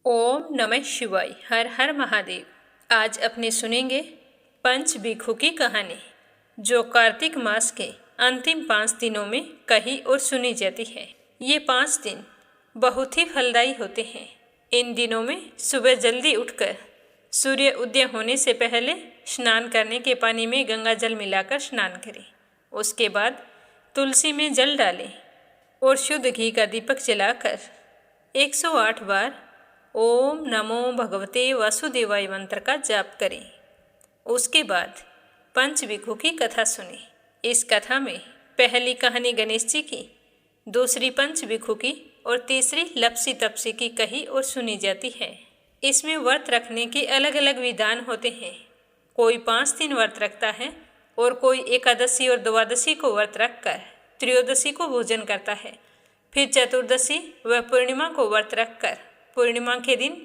ओम नमः शिवाय। हर हर महादेव। आज अपने सुनेंगे पंच भिक्षु की कहानी, जो कार्तिक मास के अंतिम 5 दिनों में कही और सुनी जाती है। ये 5 दिन बहुत ही फलदायी होते हैं। इन दिनों में सुबह जल्दी उठकर सूर्य उदय होने से पहले स्नान करने के पानी में गंगा जल मिलाकर स्नान करें। उसके बाद तुलसी में जल डालें और शुद्ध घी का दीपक जलाकर 108 बार ओम नमो भगवते वासुदेवाय मंत्र का जाप करें। उसके बाद पंच भिक्षु की कथा सुने। इस कथा में पहली कहानी गणेश जी की, दूसरी पंच भिक्षु की और तीसरी लपसी तपसी की कही और सुनी जाती है। इसमें व्रत रखने के अलग अलग विधान होते हैं। कोई 5 दिन व्रत रखता है और कोई एकादशी और द्वादशी को व्रत रखकर त्रयोदशी को भोजन करता है। फिर चतुर्दशी व पूर्णिमा को व्रत रखकर पूर्णिमा के दिन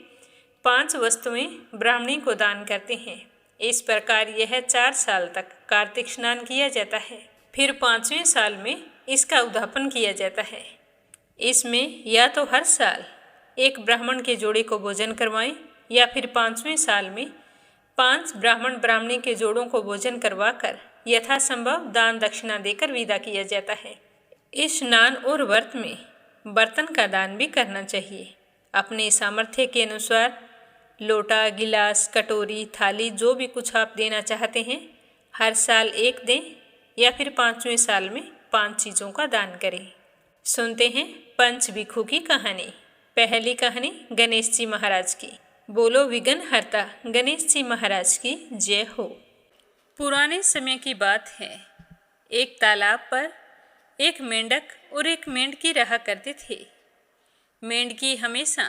5 वस्तुएं ब्राह्मणी को दान करते हैं। इस प्रकार यह 4 साल तक कार्तिक स्नान किया जाता है। फिर 5वें साल में इसका उद्यापन किया जाता है। इसमें या तो हर साल एक ब्राह्मण के जोड़े को भोजन करवाएं या फिर 5वें साल में 5 ब्राह्मण ब्राह्मणी के जोड़ों को भोजन करवाकर यथासंभव दान दक्षिणा देकर विदा किया जाता है। इस स्नान और व्रत में बर्तन का दान भी करना चाहिए। अपने सामर्थ्य के अनुसार लोटा, गिलास, कटोरी, थाली जो भी कुछ आप देना चाहते हैं, हर साल एक दें या फिर 5वें साल में 5 चीज़ों का दान करें। सुनते हैं पंच भिक्षु की कहानी। पहली कहानी गणेश जी महाराज की। बोलो विघ्न हरता गणेश जी महाराज की जय हो। पुराने समय की बात है। एक तालाब पर एक मेंढक और एक मेंढकी रहा करते थे। मेंढकी हमेशा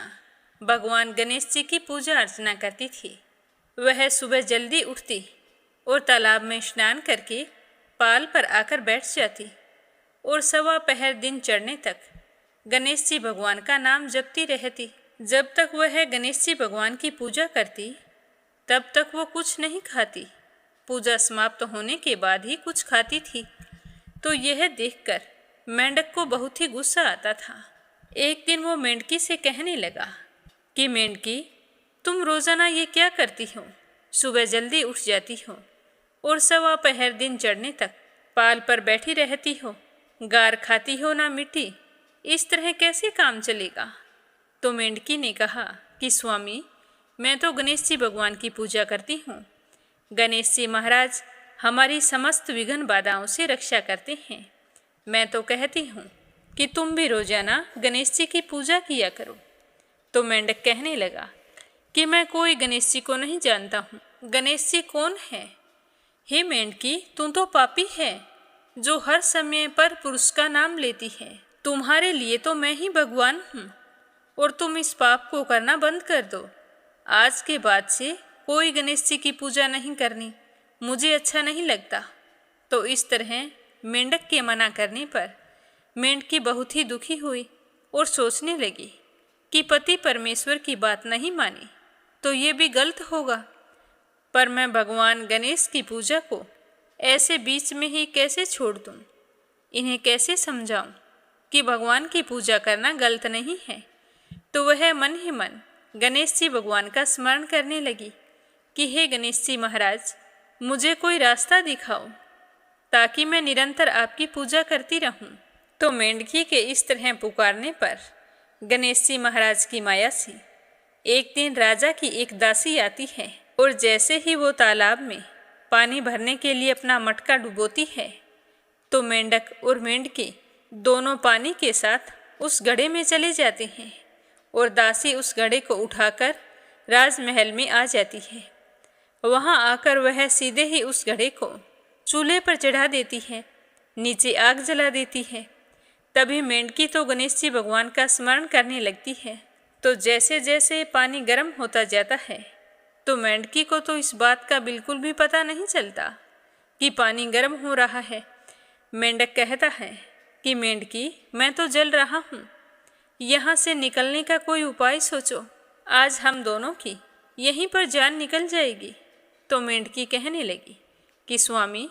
भगवान गणेश जी की पूजा अर्चना करती थी। वह सुबह जल्दी उठती और तालाब में स्नान करके पाल पर आकर बैठ जाती और सवा पहर दिन चढ़ने तक गणेश जी भगवान का नाम जपती रहती। जब तक वह गणेश जी भगवान की पूजा करती तब तक वो कुछ नहीं खाती। पूजा समाप्त होने के बाद ही कुछ खाती थी। तो यह देखकर मेंढक को बहुत ही गुस्सा आता था। एक दिन वो मेंढकी से कहने लगा कि मेंढकी, तुम रोजाना ये क्या करती हो? सुबह जल्दी उठ जाती हो और सवा पहर दिन चढ़ने तक पाल पर बैठी रहती हो, गार खाती हो ना मिट्टी। इस तरह कैसे काम चलेगा? तो मेंढकी ने कहा कि स्वामी, मैं तो गणेश जी भगवान की पूजा करती हूँ। गणेश जी महाराज हमारी समस्त विघ्न बाधाओं से रक्षा करते हैं। मैं तो कहती हूँ कि तुम भी रोजाना गणेश जी की पूजा किया करो। तो मेंढक कहने लगा कि मैं कोई गणेश जी को नहीं जानता हूँ। गणेश जी कौन है? हे मेंढकी, तुम तो पापी है जो हर समय पर पुरुष का नाम लेती है। तुम्हारे लिए तो मैं ही भगवान हूँ और तुम इस पाप को करना बंद कर दो। आज के बाद से कोई गणेश जी की पूजा नहीं करनी, मुझे अच्छा नहीं लगता। तो इस तरह मेंढक के मना करने पर मेंढकी बहुत ही दुखी हुई और सोचने लगी कि पति परमेश्वर की बात नहीं मानी तो ये भी गलत होगा। पर मैं भगवान गणेश की पूजा को ऐसे बीच में ही कैसे छोड़ दूं? इन्हें कैसे समझाऊं कि भगवान की पूजा करना गलत नहीं है? तो वह मन ही मन गणेश जी भगवान का स्मरण करने लगी कि हे गणेश जी महाराज, मुझे कोई रास्ता दिखाओ ताकि मैं निरंतर आपकी पूजा करती रहूं। तो मेंढकी के इस तरह पुकारने पर गणेश जी महाराज की माया से एक दिन राजा की एक दासी आती है और जैसे ही वो तालाब में पानी भरने के लिए अपना मटका डुबोती है तो मेंढक और मेंढकी दोनों पानी के साथ उस घड़े में चले जाते हैं और दासी उस घड़े को उठाकर राजमहल में आ जाती है। वहाँ आकर वह सीधे ही उस घड़े को चूल्हे पर चढ़ा देती है, नीचे आग जला देती है। तभी मेंढकी तो गणेश जी भगवान का स्मरण करने लगती है। तो जैसे जैसे पानी गर्म होता जाता है तो मेंढकी को तो इस बात का बिल्कुल भी पता नहीं चलता कि पानी गर्म हो रहा है। मेंढक कहता है कि मेंढकी, मैं तो जल रहा हूँ, यहाँ से निकलने का कोई उपाय सोचो, आज हम दोनों की यहीं पर जान निकल जाएगी। तो मेंढकी कहने लगी कि स्वामी,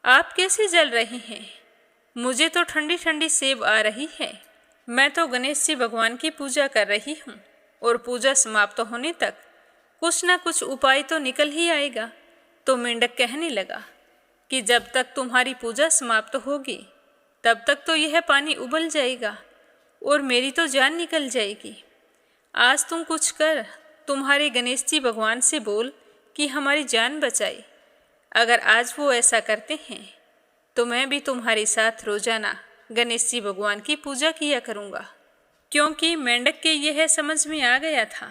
आप कैसे जल रहे हैं? मुझे तो ठंडी ठंडी सेब आ रही है। मैं तो गणेश जी भगवान की पूजा कर रही हूँ और पूजा समाप्त होने तक कुछ ना कुछ उपाय तो निकल ही आएगा। तो मेंढक कहने लगा कि जब तक तुम्हारी पूजा समाप्त होगी तब तक तो यह पानी उबल जाएगा और मेरी तो जान निकल जाएगी। आज तुम कुछ कर, तुम्हारे गणेश जी भगवान से बोल कि हमारी जान बचाए। अगर आज वो ऐसा करते हैं तो मैं भी तुम्हारे साथ रोजाना गणेश जी भगवान की पूजा किया करूँगा। क्योंकि मेंढक के यह समझ में आ गया था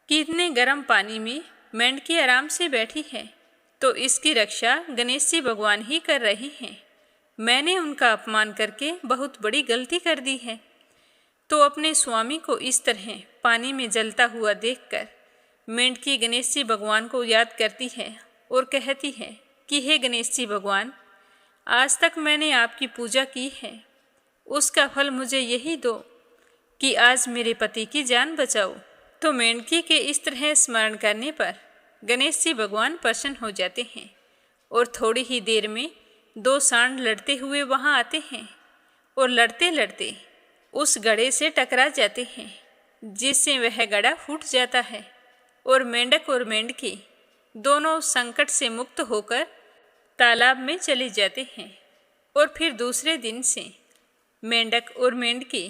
कि इतने गर्म पानी में मेंढकी आराम से बैठी है तो इसकी रक्षा गणेश जी भगवान ही कर रहे हैं। मैंने उनका अपमान करके बहुत बड़ी गलती कर दी है। तो अपने स्वामी को इस तरह पानी में जलता हुआ देखकर मेंढकी गणेश जी भगवान को याद करती है और कहती है कि हे गणेश जी भगवान, आज तक मैंने आपकी पूजा की है, उसका फल मुझे यही दो कि आज मेरे पति की जान बचाओ। तो मेंढकी के इस तरह स्मरण करने पर गणेश जी भगवान प्रसन्न हो जाते हैं और थोड़ी ही देर में दो सांड लड़ते हुए वहाँ आते हैं और लड़ते लड़ते उस गड्ढे से टकरा जाते हैं, जिससे वह गड्ढा फूट जाता है और मेंढक और मेंढकी दोनों संकट से मुक्त होकर तालाब में चले जाते हैं। और फिर दूसरे दिन से मेंढक और मेंढकी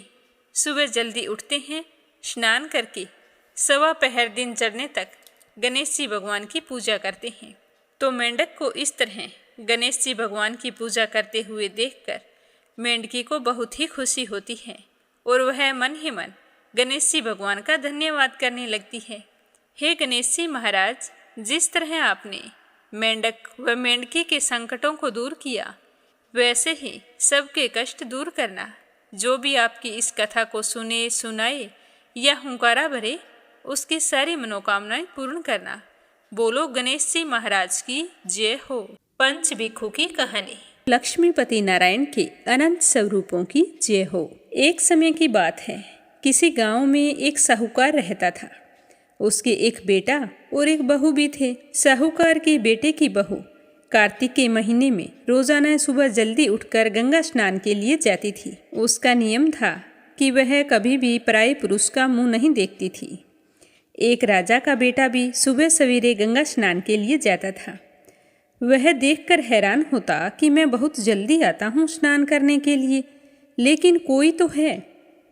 सुबह जल्दी उठते हैं, स्नान करके सवा पहर दिन चढ़ने तक गणेश जी भगवान की पूजा करते हैं। तो मेंढक को इस तरह गणेश जी भगवान की पूजा करते हुए देखकर मेंढकी को बहुत ही खुशी होती है और वह मन ही मन गणेश जी भगवान का धन्यवाद करने लगती है। हे गणेश जी महाराज, जिस तरह आपने मेंढक व मेंढकी के संकटों को दूर किया, वैसे ही सबके कष्ट दूर करना। जो भी आपकी इस कथा को सुने, सुनाए या हुंकारा भरे, उसकी सारी मनोकामनाएं पूर्ण करना। बोलो गणेश जी महाराज की जय हो। पंच भिक्षु की कहानी। लक्ष्मीपति नारायण के अनंत स्वरूपों की जय हो। एक समय की बात है, किसी गांव में एक साहूकार रहता था। उसके एक बेटा और एक बहू भी थे। साहूकार के बेटे की बहू कार्तिक के महीने में रोजाना सुबह जल्दी उठकर गंगा स्नान के लिए जाती थी। उसका नियम था कि वह कभी भी पराये पुरुष का मुंह नहीं देखती थी। एक राजा का बेटा भी सुबह सवेरे गंगा स्नान के लिए जाता था। वह देखकर हैरान होता कि मैं बहुत जल्दी आता हूँ स्नान करने के लिए, लेकिन कोई तो है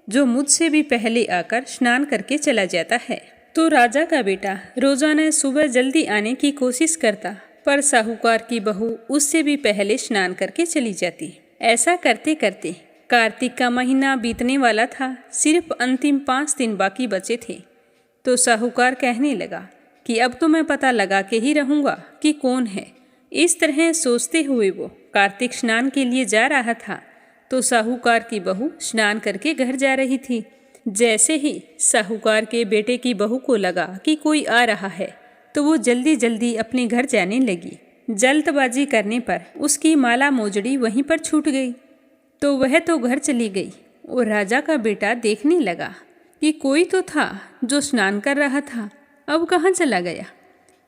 जो मुझसे भी पहले आकर स्नान करके चला जाता है। तो राजा का बेटा रोजाना सुबह जल्दी आने की कोशिश करता, पर साहूकार की बहू उससे भी पहले स्नान करके चली जाती। ऐसा करते करते कार्तिक का महीना बीतने वाला था। सिर्फ अंतिम 5 दिन बाकी बचे थे। तो साहूकार कहने लगा कि अब तो मैं पता लगा के ही रहूँगा कि कौन है। इस तरह सोचते हुए वो कार्तिक स्नान के लिए जा रहा था। तो साहूकार की बहू स्नान करके घर जा रही थी। जैसे ही साहूकार के बेटे की बहू को लगा कि कोई आ रहा है, तो वो जल्दी जल्दी अपने घर जाने लगी। जल्दबाजी करने पर उसकी माला मोजड़ी वहीं पर छूट गई। तो वह तो घर चली गई और राजा का बेटा देखने लगा कि कोई तो था जो स्नान कर रहा था, अब कहाँ चला गया।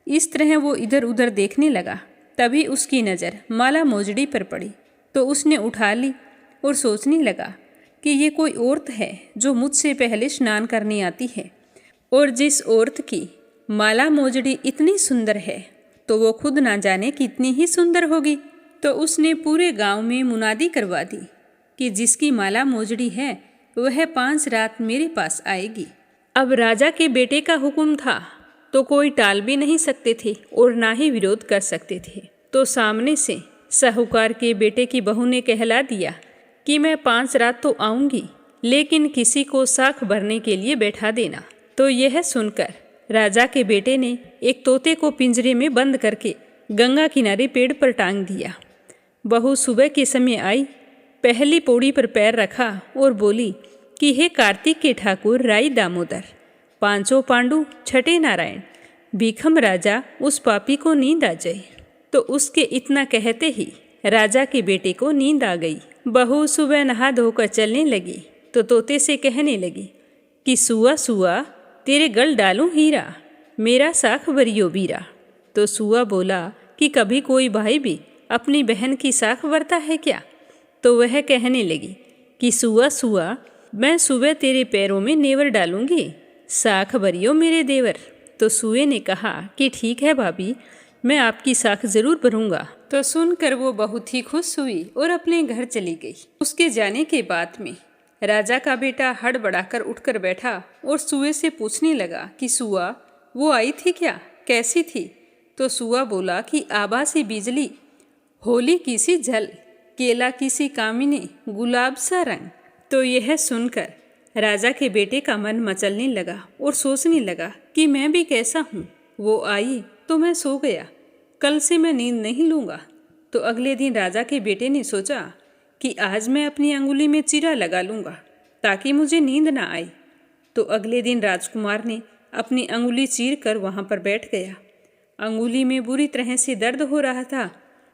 इस तरह वो इधर उधर देखने लगा। तभी उसकी नज़र माला मोजड़ी पर पड़ी, तो उसने उठा ली और सोचने लगा कि ये कोई औरत है जो मुझसे पहले स्नान करने आती है, और जिस औरत की माला मोजड़ी इतनी सुंदर है तो वो खुद ना जाने कितनी ही सुंदर होगी। तो उसने पूरे गांव में मुनादी करवा दी कि जिसकी माला मोजड़ी है वह 5 रात मेरे पास आएगी। अब राजा के बेटे का हुक्म था तो कोई टाल भी नहीं सकते थे और ना ही विरोध कर सकते थे। तो सामने से साहूकार के बेटे की बहू ने कहला दिया कि मैं 5 रात तो आऊँगी, लेकिन किसी को साख भरने के लिए बैठा देना। तो यह सुनकर राजा के बेटे ने एक तोते को पिंजरे में बंद करके गंगा किनारे पेड़ पर टांग दिया। बहू सुबह के समय आई, पहली पौड़ी पर पैर रखा और बोली कि हे कार्तिक के ठाकुर राई दामोदर, 5 पांडु, 6 नारायण, भीखम राजा, उस पापी को नींद आ जाए। तो उसके इतना कहते ही राजा के बेटे को नींद आ गई। बहू सुबह नहा धोकर चलने लगी तो तोते से कहने लगी कि सुआ सुआ तेरे गल डालूं हीरा, मेरा साख भरियो बीरा। तो सुआ बोला कि कभी कोई भाई भी अपनी बहन की साख भरता है क्या? तो वह कहने लगी कि सुआ सुआ मैं सुबह तेरे पैरों में नेवर डालूंगी, साख भरियो मेरे देवर। तो सुए ने कहा कि ठीक है भाभी, मैं आपकी साख जरूर भरूंगा। तो सुनकर वो बहुत ही खुश हुई और अपने घर चली गई। उसके जाने के बाद में राजा का बेटा हड़बड़ाकर उठकर बैठा और सुए से पूछने लगा कि सुआ, वो आई थी क्या, कैसी थी? तो सुआ बोला कि आभा सी बिजली, होली की सी झल, केला की सी कामिनी, गुलाब सा रंग। तो यह सुनकर राजा के बेटे का मन मचलने लगा और सोचने लगा कि मैं भी कैसा हूँ। वो आई तो मैं सो गया, कल से मैं नींद नहीं लूँगा। तो अगले दिन राजा के बेटे ने सोचा कि आज मैं अपनी अंगुली में चीरा लगा लूँगा ताकि मुझे नींद ना आए। तो अगले दिन राजकुमार ने अपनी अंगुली चीर कर वहाँ पर बैठ गया। अंगुली में बुरी तरह से दर्द हो रहा था,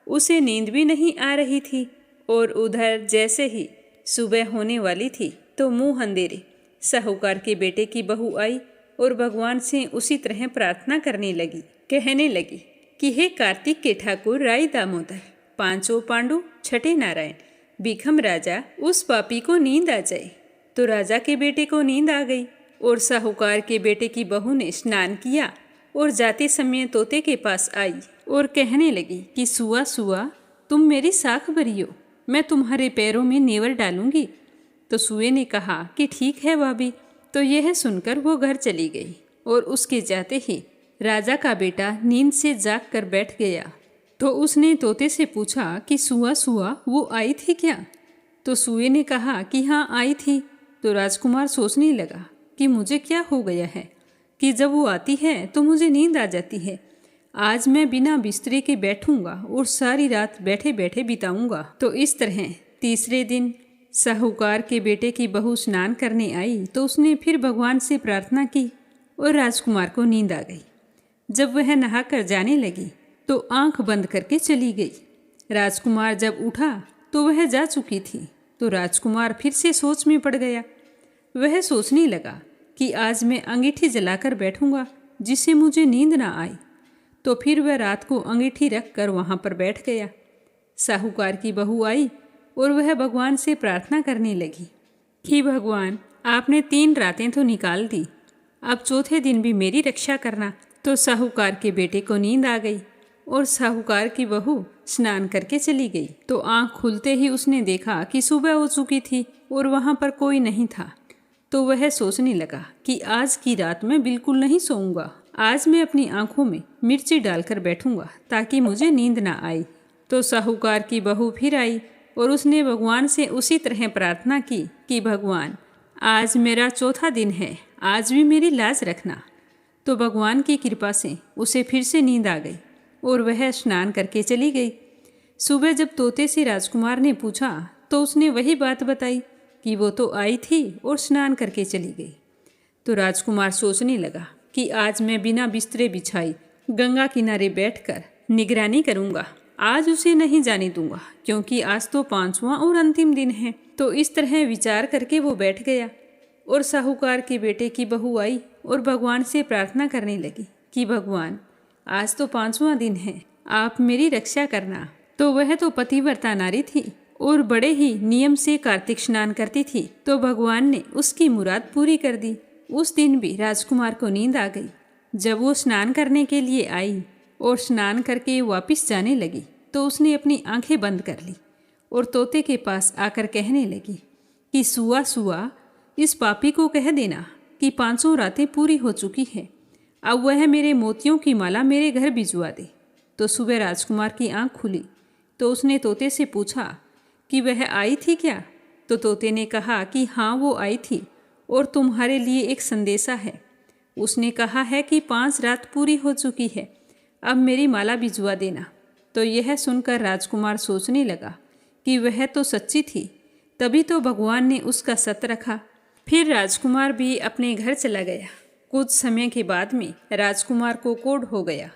उसे नींद भी नहीं आ रही थी। और उधर जैसे ही सुबह होने वाली थी तो मुंह अंधेरे साहूकार के बेटे की बहू आई और भगवान से उसी तरह प्रार्थना करने लगी, कहने लगी कि हे कार्तिक के ठाकुर राय दामोदर, पांचों पांडु, छठे नारायण, भीखम राजा, उस पापी को नींद आ जाए। तो राजा के बेटे को नींद आ गई और साहूकार के बेटे की बहू ने स्नान किया और जाते समय तोते के पास आई और कहने लगी कि सुआ सुआ, तुम मेरी साख भरियो, मैं तुम्हारे पैरों में नेवर डालूंगी। तो सुए ने कहा कि ठीक है भाभी। तो यह सुनकर वो घर चली गई और उसके जाते ही राजा का बेटा नींद से जाग कर बैठ गया। तो उसने तोते से पूछा कि सुआ सुआ, वो आई थी क्या? तो सुए ने कहा कि हाँ आई थी। तो राजकुमार सोचने लगा कि मुझे क्या हो गया है कि जब वो आती है तो मुझे नींद आ जाती है। आज मैं बिना बिस्तरे के बैठूंगा और सारी रात बैठे बैठे बिताऊंगा। तो इस तरह तीसरे दिन साहूकार के बेटे की बहू स्नान करने आई तो उसने फिर भगवान से प्रार्थना की और राजकुमार को नींद आ गई। जब वह नहाकर जाने लगी तो आंख बंद करके चली गई। राजकुमार जब उठा तो वह जा चुकी थी। तो राजकुमार फिर से सोच में पड़ गया। वह सोचने लगा कि आज मैं अंगीठी जलाकर बैठूंगा जिससे मुझे नींद ना आए। तो फिर वह रात को अंगीठी रख कर वहाँ पर बैठ गया। साहूकार की बहू आई और वह भगवान से प्रार्थना करने लगी कि भगवान, आपने 3 रातें तो निकाल दी, अब चौथे दिन भी मेरी रक्षा करना। तो साहूकार के बेटे को नींद आ गई और साहूकार की बहू स्नान करके चली गई। तो आंख खुलते ही उसने देखा कि सुबह हो चुकी थी और वहाँ पर कोई नहीं था। तो वह सोचने लगा कि आज की रात मैं बिल्कुल नहीं सोऊंगा, आज मैं अपनी आंखों में मिर्ची डालकर बैठूंगा ताकि मुझे नींद ना आए। तो साहूकार की बहू फिर आई और उसने भगवान से उसी तरह प्रार्थना की कि भगवान, आज मेरा चौथा दिन है, आज भी मेरी लाज रखना। तो भगवान की कृपा से उसे फिर से नींद आ गई और वह स्नान करके चली गई। सुबह जब तोते से राजकुमार ने पूछा तो उसने वही बात बताई कि वो तो आई थी और स्नान करके चली गई। तो राजकुमार सोचने लगा कि आज मैं बिना बिस्तरे बिछाई गंगा किनारे बैठकर निगरानी करूंगा, आज उसे नहीं जाने दूंगा क्योंकि आज तो 5वां और अंतिम दिन है। तो इस तरह विचार करके वो बैठ गया और साहूकार के बेटे की बहू आई और भगवान से प्रार्थना करने लगी कि भगवान, आज तो 5वां दिन है, आप मेरी रक्षा करना। तो वह तो पतिव्रता नारी थी और बड़े ही नियम से कार्तिक स्नान करती थी। तो भगवान ने उसकी मुराद पूरी कर दी। उस दिन भी राजकुमार को नींद आ गई। जब वो स्नान करने के लिए आई और स्नान करके वापस जाने लगी तो उसने अपनी आंखें बंद कर ली और तोते के पास आकर कहने लगी कि सुआ सुआ, इस पापी को कह देना कि 500 रातें पूरी हो चुकी है, अब वह मेरे मोतियों की माला मेरे घर भिजवा दे। तो सुबह राजकुमार की आंख खुली तो उसने तोते से पूछा कि वह आई थी क्या? तो तोते ने कहा कि हाँ वो आई थी और तुम्हारे लिए एक संदेशा है। उसने कहा है कि 5 रात पूरी हो चुकी है, अब मेरी माला भिजवा देना। तो यह सुनकर राजकुमार सोचने लगा कि वह तो सच्ची थी, तभी तो भगवान ने उसका सत रखा। फिर राजकुमार भी अपने घर चला गया। कुछ समय के बाद में राजकुमार को कोढ़ हो गया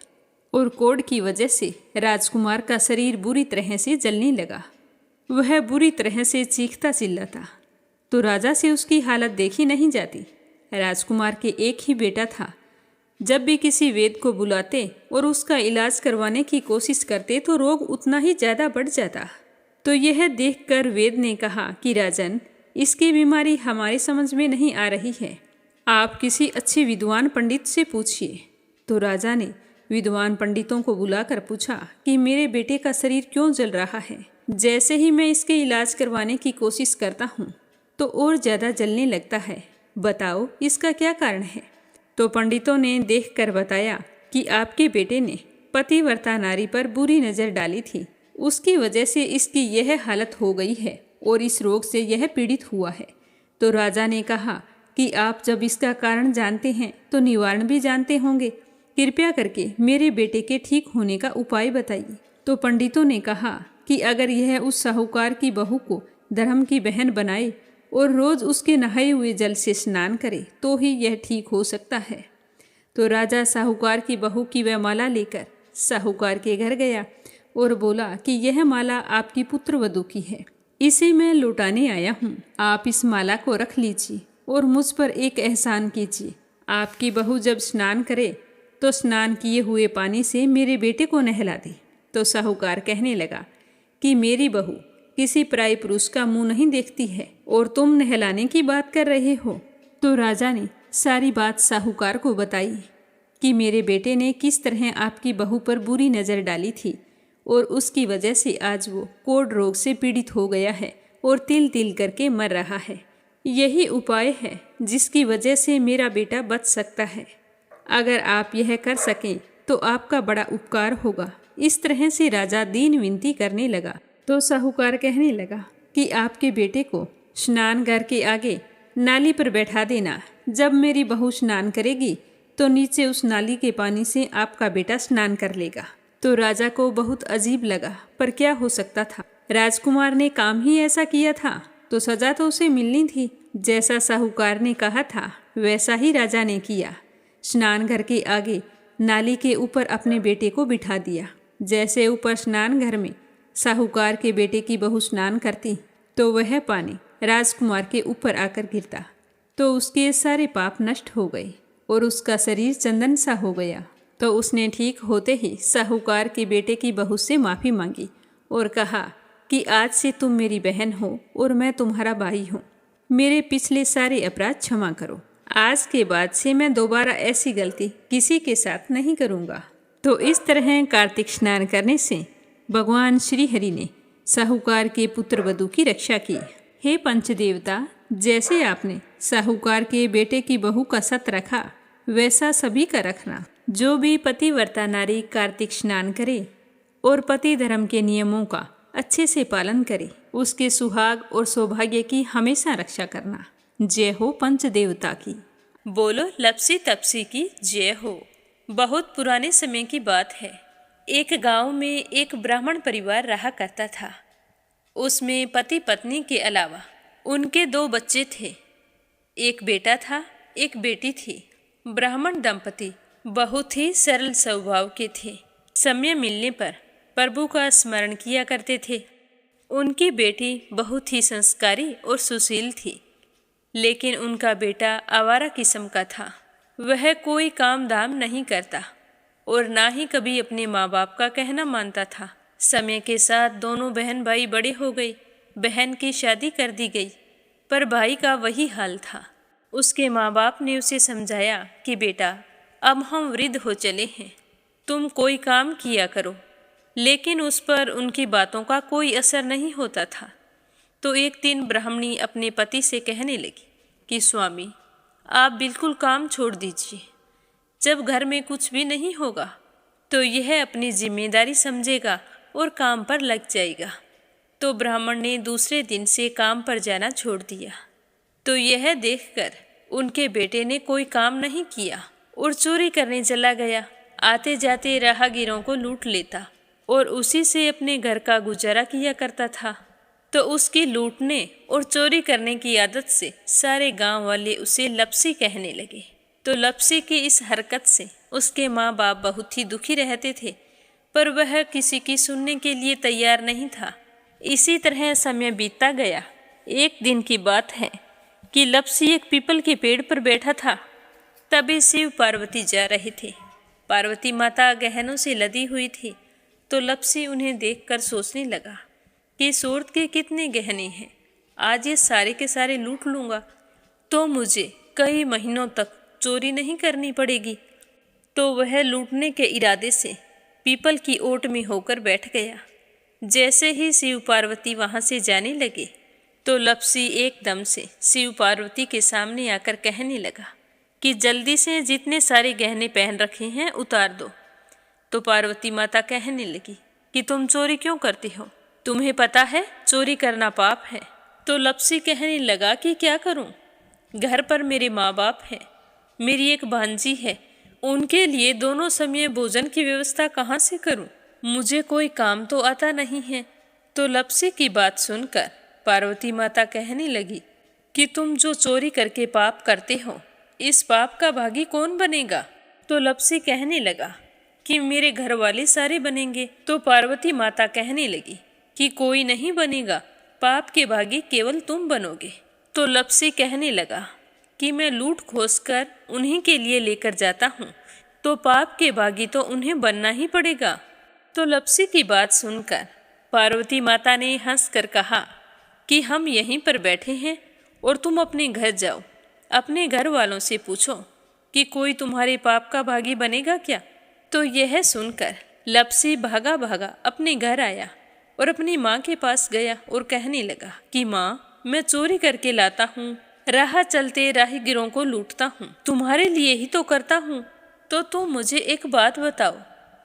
और कोढ़ की वजह से राजकुमार का शरीर बुरी तरह से जलने लगा। वह बुरी तरह से चीखता चिल्लाता। तो राजा से उसकी हालत देखी नहीं जाती। राजकुमार के एक ही बेटा था। जब भी किसी वैद्य को बुलाते और उसका इलाज करवाने की कोशिश करते तो रोग उतना ही ज़्यादा बढ़ जाता। तो यह देखकर वैद्य ने कहा कि राजन, इसकी बीमारी हमारी समझ में नहीं आ रही है, आप किसी अच्छे विद्वान पंडित से पूछिए। तो राजा ने विद्वान पंडितों को बुलाकर पूछा कि मेरे बेटे का शरीर क्यों जल रहा है। जैसे ही मैं इसके इलाज करवाने की कोशिश करता हूँ तो और ज़्यादा जलने लगता है। बताओ इसका क्या कारण है। तो पंडितों ने देखकर बताया कि आपके बेटे ने पतिव्रता नारी पर बुरी नज़र डाली थी, उसकी वजह से इसकी यह हालत हो गई है और इस रोग से यह पीड़ित हुआ है। तो राजा ने कहा कि आप जब इसका कारण जानते हैं तो निवारण भी जानते होंगे, कृपया करके मेरे बेटे के ठीक होने का उपाय बताइए। तो पंडितों ने कहा कि अगर यह उस साहूकार की बहू को धर्म की बहन बनाए और रोज़ उसके नहाए हुए जल से स्नान करे तो ही यह ठीक हो सकता है। तो राजा साहूकार की बहू की वह माला लेकर साहूकार के घर गया और बोला कि यह माला आपकी पुत्रवधू की है, इसे मैं लौटाने आया हूँ। आप इस माला को रख लीजिए और मुझ पर एक एहसान कीजिए। आपकी बहू जब स्नान करे तो स्नान किए हुए पानी से मेरे बेटे को नहला दे। तो साहूकार कहने लगा कि मेरी बहू किसी पराई पुरुष का मुंह नहीं देखती है और तुम नहलाने की बात कर रहे हो। तो राजा ने सारी बात साहूकार को बताई कि मेरे बेटे ने किस तरह आपकी बहू पर बुरी नज़र डाली थी और उसकी वजह से आज वो कोढ़ रोग से पीड़ित हो गया है और तिल तिल करके मर रहा है। यही उपाय है जिसकी वजह से मेरा बेटा बच सकता है। अगर आप यह कर सकें तो आपका बड़ा उपकार होगा। इस तरह से राजा दीन विनती करने लगा। तो साहूकार कहने लगा कि आपके बेटे को स्नान घर के आगे नाली पर बैठा देना। जब मेरी बहू स्नान करेगी तो नीचे उस नाली के पानी से आपका बेटा स्नान कर लेगा। तो राजा को बहुत अजीब लगा, पर क्या हो सकता था, राजकुमार ने काम ही ऐसा किया था तो सजा तो उसे मिलनी थी। जैसा साहूकार ने कहा था वैसा ही राजा ने किया। स्नान घर के आगे नाली के ऊपर अपने बेटे को बिठा दिया। जैसे ऊपर स्नान घर में साहूकार के बेटे की बहू स्नान करती तो वह पानी राजकुमार के ऊपर आकर गिरता तो उसके सारे पाप नष्ट हो गए और उसका शरीर चंदन सा हो गया। तो उसने ठीक होते ही साहूकार के बेटे की बहू से माफ़ी मांगी और कहा कि आज से तुम मेरी बहन हो और मैं तुम्हारा भाई हूँ। मेरे पिछले सारे अपराध क्षमा करो। आज के बाद से मैं दोबारा ऐसी गलती किसी के साथ नहीं करूँगा। तो इस तरह कार्तिक स्नान करने से भगवान श्री हरि ने साहूकार के पुत्र वधू की रक्षा की। हे पंचदेवता, जैसे आपने साहूकार के बेटे की बहू का सत रखा वैसा सभी का रखना। जो भी पतिव्रता नारी कार्तिक स्नान करे और पति धर्म के नियमों का अच्छे से पालन करे, उसके सुहाग और सौभाग्य की हमेशा रक्षा करना। जय हो पंचदेवता की। बोलो लपसी तपसी की जय हो। बहुत पुराने समय की बात है। एक गांव में एक ब्राह्मण परिवार रहा करता था। उसमें पति पत्नी के अलावा उनके 2 बच्चे थे। एक बेटा था, एक बेटी थी। ब्राह्मण दंपति बहुत ही सरल स्वभाव के थे। समय मिलने पर प्रभु का स्मरण किया करते थे। उनकी बेटी बहुत ही संस्कारी और सुशील थी, लेकिन उनका बेटा आवारा किस्म का था। वह कोई काम धाम नहीं करता और ना ही कभी अपने माँ बाप का कहना मानता था। समय के साथ दोनों बहन भाई बड़े हो गए। बहन की शादी कर दी गई, पर भाई का वही हाल था। उसके माँ बाप ने उसे समझाया कि बेटा, अब हम वृद्ध हो चले हैं, तुम कोई काम किया करो। लेकिन उस पर उनकी बातों का कोई असर नहीं होता था। तो एक दिन ब्राह्मणी अपने पति से कहने लगी कि स्वामी, आप बिल्कुल काम छोड़ दीजिए। जब घर में कुछ भी नहीं होगा तो यह अपनी जिम्मेदारी समझेगा और काम पर लग जाएगा। तो ब्राह्मण ने दूसरे दिन से काम पर जाना छोड़ दिया। तो यह देखकर उनके बेटे ने कोई काम नहीं किया और चोरी करने चला गया। आते जाते राहगीरों को लूट लेता और उसी से अपने घर का गुजारा किया करता था। तो उसकी लूटने और चोरी करने की आदत से सारे गांव वाले उसे लपसी कहने लगे। तो लपसी की इस हरकत से उसके माँ बाप बहुत ही दुखी रहते थे, पर वह किसी की सुनने के लिए तैयार नहीं था। इसी तरह समय बीतता गया। एक दिन की बात है कि लपसी एक पीपल के पेड़ पर बैठा था। तभी शिव पार्वती जा रहे थे। पार्वती माता गहनों से लदी हुई थी। तो लपसी उन्हें देखकर सोचने लगा कि सूरत के कितने गहने हैं, आज ये सारे के सारे लूट लूँगा तो मुझे कई महीनों तक चोरी नहीं करनी पड़ेगी। तो वह लूटने के इरादे से पीपल की ओट में होकर बैठ गया। जैसे ही शिव पार्वती वहां से जाने लगे तो लपसी एकदम से शिव पार्वती के सामने आकर कहने लगा कि जल्दी से जितने सारे गहने पहन रखे हैं उतार दो। तो पार्वती माता कहने लगी कि तुम चोरी क्यों करती हो, तुम्हें पता है चोरी करना पाप है। तो लपसी कहने लगा कि क्या करूं, घर पर मेरे माँ बाप हैं, मेरी एक भांजी है, उनके लिए दोनों समय भोजन की व्यवस्था कहाँ से करूं, मुझे कोई काम तो आता नहीं है। तो लपसी की बात सुनकर पार्वती माता कहने लगी कि तुम जो चोरी करके पाप करते हो, इस पाप का भागी कौन बनेगा। तो लपसी कहने लगा कि मेरे घर वाले सारे बनेंगे। तो पार्वती माता कहने लगी कि कोई नहीं बनेगा, पाप के भागी केवल तुम बनोगे। तो लपसी कहने लगा कि मैं लूट खोस कर उन्हीं के लिए लेकर जाता हूँ, तो पाप के भागी तो उन्हें बनना ही पड़ेगा। तो लपसी की बात सुनकर पार्वती माता ने हंसकर कहा कि हम यहीं पर बैठे हैं और तुम अपने घर जाओ, अपने घर वालों से पूछो कि कोई तुम्हारे पाप का भागी बनेगा क्या। तो यह सुनकर लपसी भागा भागा अपने घर आया और अपनी माँ के पास गया और कहने लगा कि माँ, मैं चोरी करके लाता हूँ, राह चलते राहगीरों को लूटता हूँ, तुम्हारे लिए ही तो करता हूँ। तो तुम मुझे एक बात बताओ,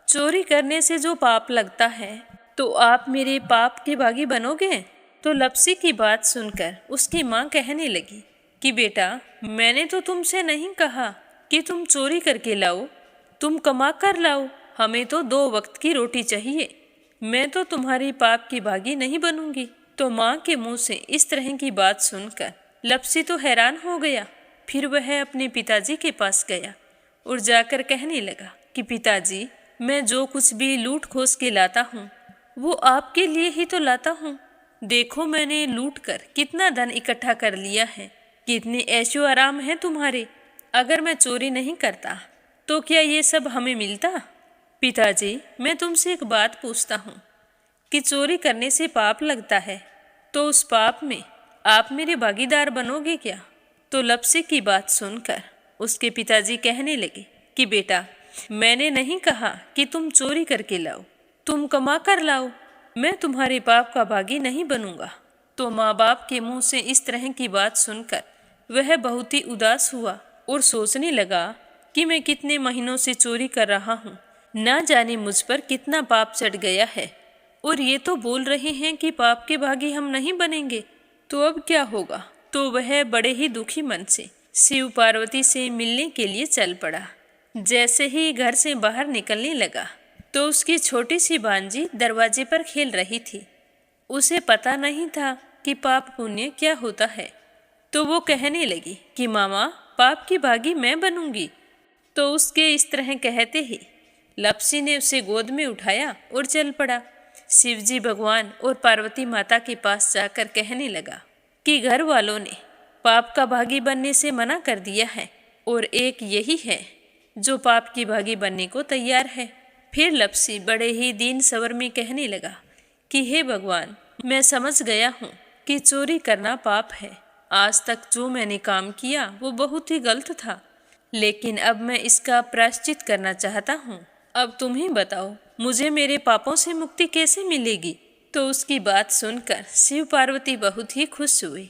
चोरी करने से जो पाप लगता है तो आप मेरे पाप के भागी बनोगे। तो लपसी की बात सुनकर उसकी माँ कहने लगी कि बेटा, मैंने तो तुमसे नहीं कहा कि तुम चोरी करके लाओ, तुम कमा कर लाओ, हमें तो 2 वक्त की रोटी चाहिए, मैं तो तुम्हारी पाप की भागी नहीं बनूंगी। तो माँ के मुंह से इस तरह की बात सुनकर लपसी तो हैरान हो गया। फिर वह अपने पिताजी के पास गया और जाकर कहने लगा कि पिताजी, मैं जो कुछ भी लूट खोस के लाता हूँ वो आपके लिए ही तो लाता हूँ। देखो मैंने लूट कर कितना धन इकट्ठा कर लिया है, कितने ऐशो आराम है तुम्हारे। अगर मैं चोरी नहीं करता तो क्या ये सब हमें मिलता। पिताजी, मैं तुमसे एक बात पूछता हूँ कि चोरी करने से पाप लगता है, तो उस पाप में आप मेरे भागीदार बनोगे क्या। तो लपसी की बात सुनकर उसके पिताजी कहने लगे कि बेटा, मैंने नहीं कहा कि तुम चोरी करके लाओ, तुम कमा कर लाओ, मैं तुम्हारे पाप का भागी नहीं बनूंगा। तो माँ बाप के मुंह से इस तरह की बात सुनकर वह बहुत ही उदास हुआ और सोचने लगा कि मैं कितने महीनों से चोरी कर रहा हूँ, ना जाने मुझ पर कितना पाप चढ़ गया है, और ये तो बोल रहे हैं कि पाप के भागी हम नहीं बनेंगे, तो अब क्या होगा। तो वह बड़े ही दुखी मन से शिव पार्वती से मिलने के लिए चल पड़ा। जैसे ही घर से बाहर निकलने लगा तो उसकी छोटी सी भांजी दरवाजे पर खेल रही थी। उसे पता नहीं था कि पाप पुण्य क्या होता है, तो वो कहने लगी कि मामा, पाप की भागी मैं बनूंगी। तो उसके इस तरह कहते ही लपसी ने उसे गोद में उठाया और चल पड़ा। शिवजी भगवान और पार्वती माता के पास जाकर कहने लगा कि घर वालों ने पाप का भागी बनने से मना कर दिया है और एक यही है जो पाप की भागी बनने को तैयार है। फिर लपसी बड़े ही दीन स्वर में कहने लगा कि हे भगवान, मैं समझ गया हूँ कि चोरी करना पाप है। आज तक जो मैंने काम किया वो बहुत ही गलत था, लेकिन अब मैं इसका प्रायश्चित करना चाहता हूँ। अब तुम ही बताओ, मुझे मेरे पापों से मुक्ति कैसे मिलेगी। तो उसकी बात सुनकर शिव पार्वती बहुत ही खुश हुए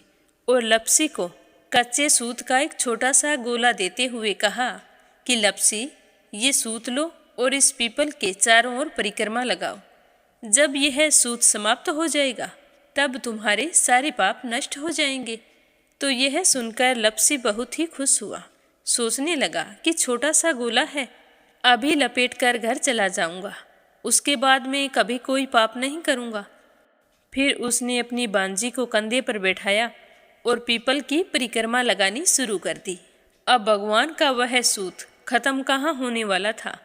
और लपसी को कच्चे सूत का एक छोटा सा गोला देते हुए कहा कि लपसी, ये सूत लो और इस पीपल के चारों ओर परिक्रमा लगाओ। जब यह सूत समाप्त हो जाएगा तब तुम्हारे सारे पाप नष्ट हो जाएंगे। तो यह सुनकर लपसी बहुत ही खुश हुआ। सोचने लगा कि छोटा सा गोला है, अभी लपेट कर घर चला जाऊंगा, उसके बाद में कभी कोई पाप नहीं करूंगा। फिर उसने अपनी बांजी को कंधे पर बैठाया और पीपल की परिक्रमा लगानी शुरू कर दी। अब भगवान का वह सूत खत्म कहाँ होने वाला था।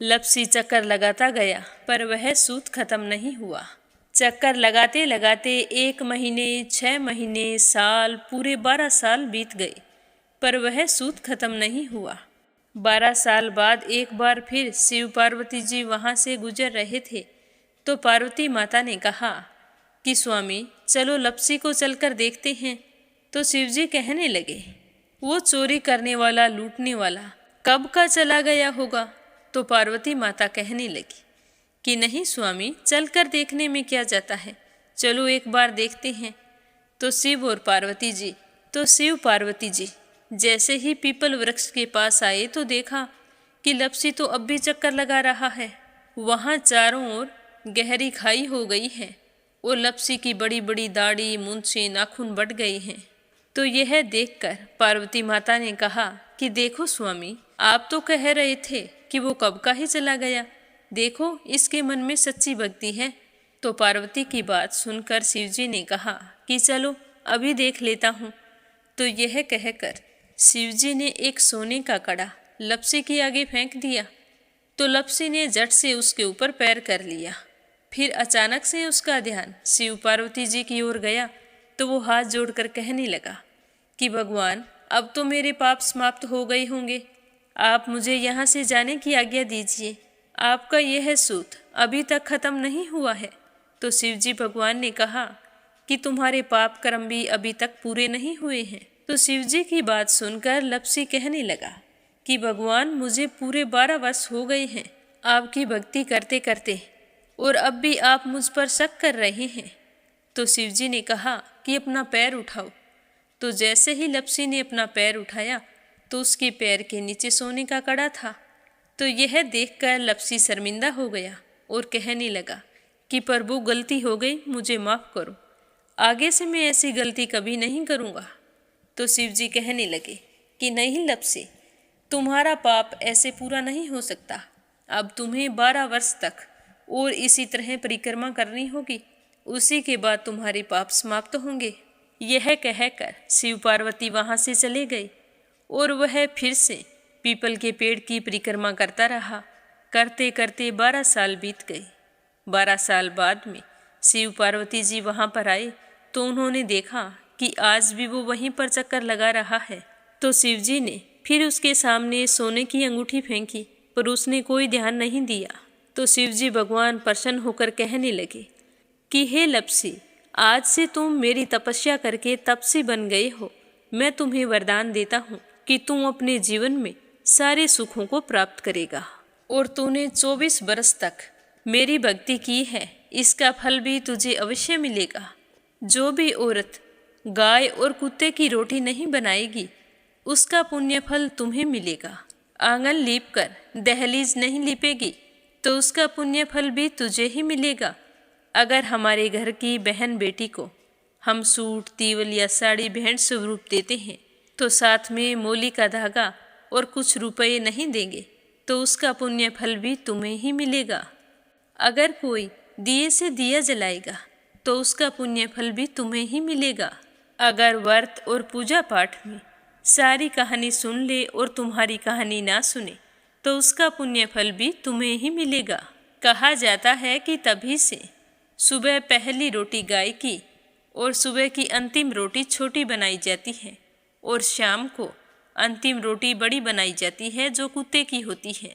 लपसी चक्कर लगाता गया पर वह सूत खत्म नहीं हुआ। चक्कर लगाते लगाते 1 महीने, 6 महीने, साल, पूरे 12 साल बीत गए पर वह सूत खत्म नहीं हुआ। 12 साल बाद एक बार फिर शिव पार्वती जी वहाँ से गुजर रहे थे तो पार्वती माता ने कहा कि स्वामी, चलो लपसी को चलकर देखते हैं। तो शिवजी कहने लगे वो चोरी करने वाला, लूटने वाला कब का चला गया होगा। तो पार्वती माता कहने लगी कि नहीं स्वामी, चलकर देखने में क्या जाता है, चलो एक बार देखते हैं। तो शिव पार्वती जी जैसे ही पीपल वृक्ष के पास आए तो देखा कि लपसी तो अब भी चक्कर लगा रहा है। वहाँ चारों ओर गहरी खाई हो गई है और लपसी की बड़ी बड़ी दाढ़ी, मूंछें, नाखून बढ़ गए हैं। तो यह देखकर पार्वती माता ने कहा कि देखो स्वामी, आप तो कह रहे थे कि वो कब का ही चला गया, देखो इसके मन में सच्ची भक्ति है। तो पार्वती की बात सुनकर शिवजी ने कहा कि चलो अभी देख लेता हूँ। तो यह कहकर शिवजी ने एक सोने का कड़ा लपसी के आगे फेंक दिया। तो लपसी ने झट से उसके ऊपर पैर कर लिया। फिर अचानक से उसका ध्यान शिव पार्वती जी की ओर गया। तो वो हाथ जोड़कर कहने लगा कि भगवान, अब तो मेरे पाप समाप्त हो गए होंगे, आप मुझे यहाँ से जाने की आज्ञा दीजिए, आपका यह सूत अभी तक खत्म नहीं हुआ है। तो शिवजी भगवान ने कहा कि तुम्हारे पाप कर्म भी अभी तक पूरे नहीं हुए हैं। तो शिवजी की बात सुनकर लपसी कहने लगा कि भगवान, मुझे पूरे 12 वर्ष हो गए हैं आपकी भक्ति करते करते, और अब भी आप मुझ पर शक कर रहे हैं। तो शिवजी ने कहा कि अपना पैर उठाओ। तो जैसे ही लपसी ने अपना पैर उठाया तो उसके पैर के नीचे सोने का कड़ा था। तो यह देखकर लपसी शर्मिंदा हो गया और कहने लगा कि प्रभु, गलती हो गई, मुझे माफ़ करो, आगे से मैं ऐसी गलती कभी नहीं करूँगा। तो शिवजी कहने लगे कि नहीं लपसी, तुम्हारा पाप ऐसे पूरा नहीं हो सकता, अब तुम्हें 12 वर्ष तक और इसी तरह परिक्रमा करनी होगी, उसी के बाद तुम्हारे पाप समाप्त होंगे। यह कहकर शिव पार्वती वहाँ से चले गए और वह फिर से पीपल के पेड़ की परिक्रमा करता रहा। करते करते 12 साल बीत गए। 12 साल बाद में शिव पार्वती जी वहाँ पर आए तो उन्होंने देखा कि आज भी वो वहीं पर चक्कर लगा रहा है। तो शिवजी ने फिर उसके सामने सोने की अंगूठी फेंकी, पर उसने कोई ध्यान नहीं दिया। तो शिवजी भगवान प्रसन्न होकर कहने लगे कि हे लपसी, आज से तुम मेरी तपस्या करके तपसी बन गए हो। मैं तुम्हें वरदान देता हूँ कि तुम अपने जीवन में सारे सुखों को प्राप्त करेगा, और तूने 24 बरस तक मेरी भक्ति की है, इसका फल भी तुझे अवश्य मिलेगा। जो भी औरत गाय और कुत्ते की रोटी नहीं बनाएगी, उसका पुण्य फल तुम्हें मिलेगा। आंगन लीप कर दहलीज नहीं लीपेगी, तो उसका पुण्य फल भी तुझे ही मिलेगा। अगर हमारे घर की बहन बेटी को हम सूट, तीवल या साड़ी भेंट स्वरूप देते हैं, तो साथ में मोली का धागा और कुछ रुपए नहीं देंगे, तो उसका पुण्य फल भी तुम्हें ही मिलेगा। अगर कोई दिए से दिया जलाएगा, तो उसका पुण्य फल भी तुम्हें ही मिलेगा। अगर व्रत और पूजा पाठ में सारी कहानी सुन ले और तुम्हारी कहानी ना सुने, तो उसका पुण्य फल भी तुम्हें ही मिलेगा। कहा जाता है कि तभी से सुबह पहली रोटी गाय की और सुबह की अंतिम रोटी छोटी बनाई जाती है, और शाम को अंतिम रोटी बड़ी बनाई जाती है जो कुत्ते की होती है।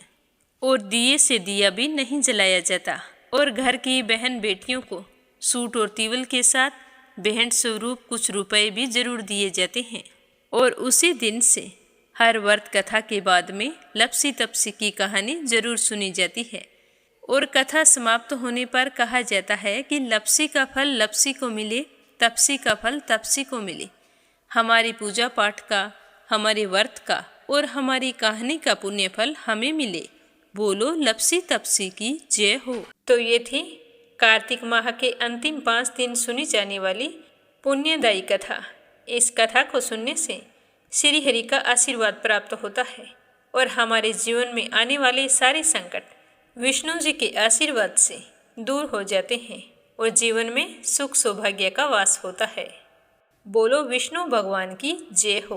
और दिए से दिया भी नहीं जलाया जाता, और घर की बहन बेटियों को सूट और तीवल के साथ भेंट स्वरूप कुछ रुपए भी जरूर दिए जाते हैं। और उसी दिन से हर व्रत कथा के बाद में लपसी तपसी की कहानी जरूर सुनी जाती है, और कथा समाप्त होने पर कहा जाता है कि लपसी का फल लपसी को मिले, तपसी का फल तपसी को मिले। हमारी पूजा पाठ का, हमारे व्रत का और हमारी कहानी का पुण्य फल हमें मिले। बोलो लपसी तपसी की जय हो। तो ये थी कार्तिक माह के अंतिम 5 दिन सुनी जाने वाली पुण्यदायी कथा। इस कथा को सुनने से श्री हरि का आशीर्वाद प्राप्त होता है और हमारे जीवन में आने वाले सारे संकट विष्णु जी के आशीर्वाद से दूर हो जाते हैं और जीवन में सुख सौभाग्य का वास होता है। बोलो विष्णु भगवान की जय हो।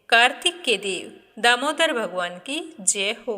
कार्तिक के देव दामोदर भगवान की जय हो।